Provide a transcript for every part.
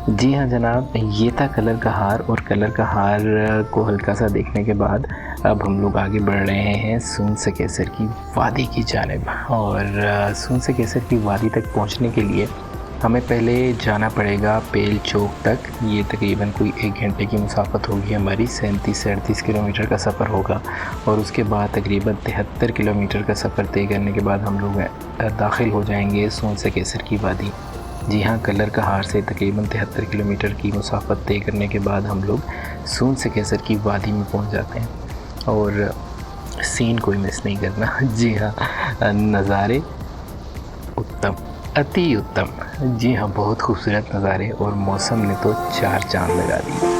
जी हाँ जनाब, ये था कलर का हार। और कलर का हार को हल्का सा देखने के बाद अब हम लोग आगे बढ़ रहे हैं सून से केसर की वादी की जानिब। और सून से केसर की वादी तक पहुंचने के लिए हमें पहले जाना पड़ेगा पेल चौक तक। ये तकरीबन कोई 1 घंटे की मुसाफत होगी हमारी। 37 से 38 किलोमीटर का सफ़र होगा। और उसके बाद तकरीबन 73 किलोमीटर का सफ़र तय करने के बाद हम लोग दाखिल हो जाएंगे सून से केसर की वादी। जी हाँ, कलर का हार से तकरीबन 73 किलोमीटर की मुसाफत तय करने के बाद हम लोग सून से केसर की वादी में पहुंच जाते हैं। और सीन कोई मिस नहीं करना। जी हाँ, नज़ारे उत्तम, अति उत्तम। जी हाँ, बहुत खूबसूरत नज़ारे और मौसम ने तो 4 चाँद लगा दिए।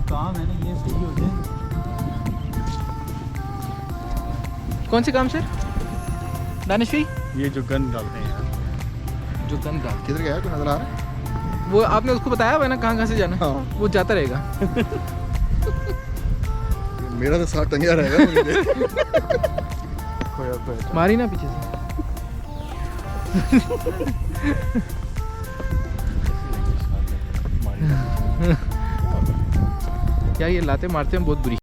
काम है ना, ये सही हो जाए। कौन से काम सर? दानिश भाई, ये जो गन डालते हैं यार। जो गन डाल, किधर गया? तो नजर आ रहा है? वो आपने उसको बताया हुआ है ना कहाँ कहाँ से जाना? हाँ। वो जाता रहेगा। मेरा तो साथ टंगा रहेगा मुझे। खोया खोया मारी ना पीछे से। क्या ये लाते मारते हैं बहुत बुरी।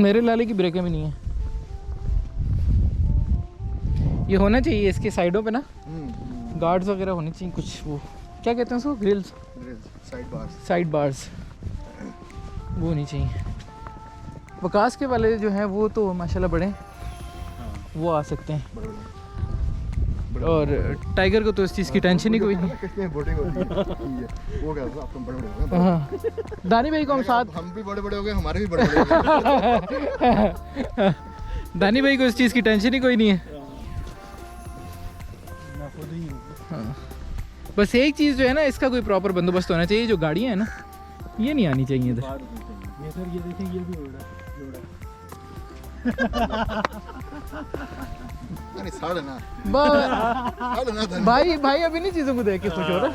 मेरे लाले की ब्रेकें भी नहीं है। ये होना चाहिए इसके साइडों पे ना गार्ड्स वगैरह होने चाहिए कुछ, वो क्या कहते हैं उसको, ग्रिल्स, साइड बार्स, वो होनी चाहिए। वकास के वाले जो हैं वो तो माशाल्लाह बड़े हैं, वो आ सकते हैं। और टाइगर को तो इस चीज़ की टेंशन ही कोई नहीं। हाँ, दानी भाई को हम साथ, हम भी बड़े बड़े हो गए, हमारे भी बड़े बड़े हो गए। दानी भाई को इस चीज़ की टेंशन ही कोई नहीं है। मैं खुद ही हूँ। हाँ, बस एक चीज़ जो है ना, इसका कोई प्रॉपर बंदोबस्त होना चाहिए। जो गाड़ियाँ हैं ना, ये नहीं आनी चाहिए इधर। ये सर ये देखें, ये भी उड़ा नहीं साढ़े ना भाई भाई अभी नहीं चीज़ों को देख के खुश हो रहा।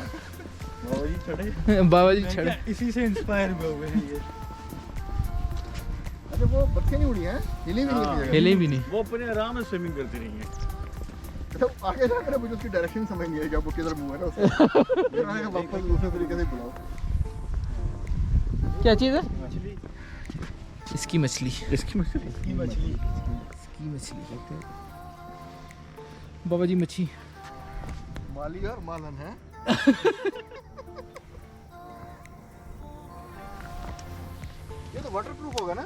बाबा जी छड़े, इसी से इंस्पायर हुए हुए हैं ये। अच्छा वो बच्चे नहीं उड़ी हैं, हिली भी नहीं, हिले भी नहीं। वो अपने आराम से स्विमिंग करती रही है। तो आगे जाकर मुझे उसकी डायरेक्शन समझ नहीं आई कि आपको किधर मुंह है ना उसका। फिर मैंने कहा वापस दूसरे तरीके से बुलाओ। क्या चीज़ है? मछली, इसकी मछली, इसकी मछली, इसकी मछली, इसकी मछली कहते हैं बाबा जी। मच्छी माली और मालन है। ये तो वाटरप्रूफ होगा ना?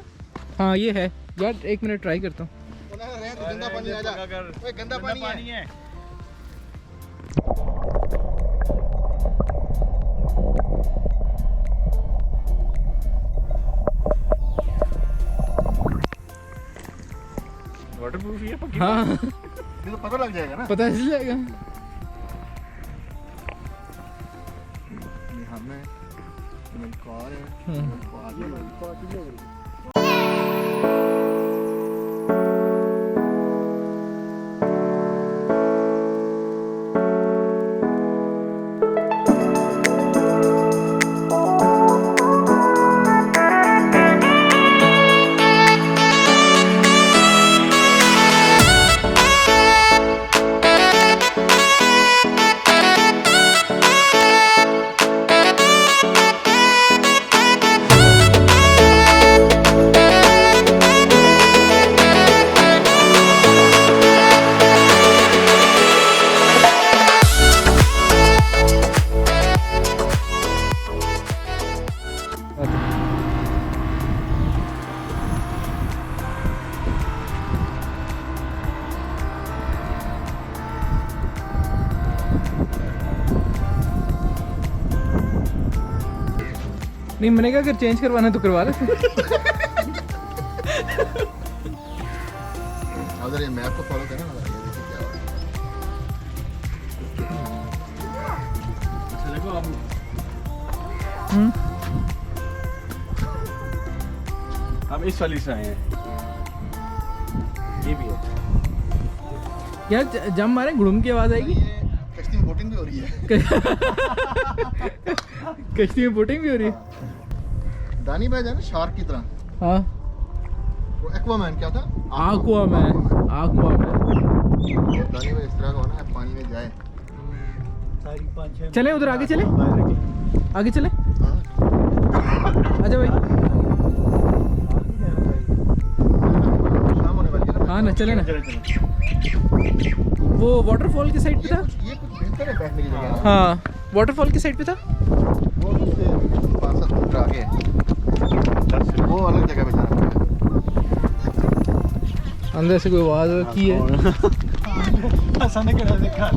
हाँ ये है यार, एक मिनट ट्राई करता हूँ। गंदा पानी आ जा। ओए गंदा पानी है। वाटरप्रूफ ही है पक्की। हाँ ये तो पता लग जाएगा ना। पता चल जाएगा। ये हमें कार है। नहीं, मैंने कहा अगर चेंज करवाना तो करवा लेते। अगर ये मैप को फॉलो करें ना, ये देखिए क्या हो रहा है। अच्छा देखो अब हम इस वाली से आए हैं। ये भी है यार, जम मारे गुड़ुम की आवाज़ आएगी। ये कश्ती में बोटिंग भी हो रही है। कश्ती में बोटिंग भी हो रही है। दानी भाई जाए ना शार्क की तरह। हाँ, वो एक्वामैन क्या था? आक्वामैन। दानी भाई इस तरह का होना है, पानी में जाए। सारी 5-6 चले उधर आगे, चले आगे चले। हाँ। आजा भाई। शाम होने वाली है ना। हाँ ना, चले ना। चले चले। वो वाटरफॉल की साइड पे था। ये कुछ बेहतर है बैठने की जगह। हाँ, वाटरफॉल की साइड पे था। वो उससे 5-7 फुट आगे है। वो अलग जगह पे जाना पड़ेगा। अंदर से कोई आवाज़ की है। हंसने के डर खा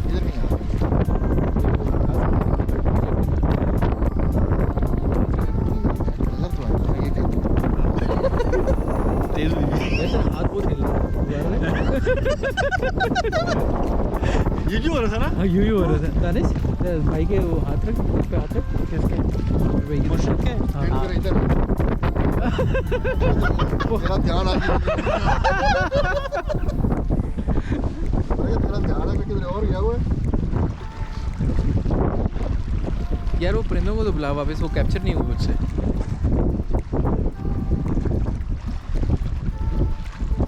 इधर नहीं आ रहा। नजर तो आया ये क्या? तेज हुई। वैसे हाथ बहुत हिल रहा ये क्यों हो रहा था ना? है। यूं ही हो रहा था। दानिश, भाई के वो हाथ रख, मुंह पे हाथ रख। किसके? भाई के। मुर्शिद के? हाँ। इधर तेरा ध्यान आ गया। तेरा ध्यान है किधर और गया हुआ है। यार वो परिंदों को तो बुला वापस, वो कैप्चर नहीं हुआ मुझसे।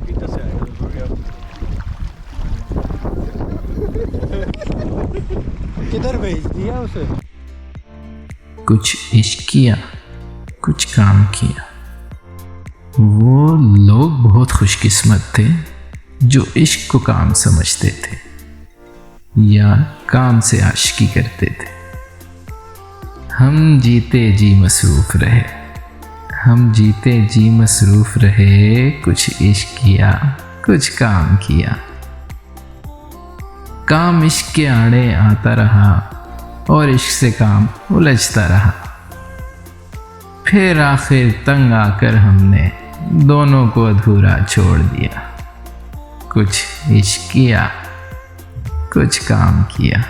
किधर से आया? किधर भेज दिया उसे? कुछ इश्किया कुछ काम किया। वो लोग बहुत खुशकिस्मत थे जो इश्क को काम समझते थे या काम से आशिकी करते थे। हम जीते जी मसरूफ़ रहे, हम जीते जी मसरूफ़ रहे, कुछ इश्क किया, कुछ काम किया। काम इश्क के आड़े आता रहा और इश्क से काम उलझता रहा। फिर आखिर तंग आकर हमने दोनों को अधूरा छोड़ दिया। कुछ इश्क किया, कुछ काम किया।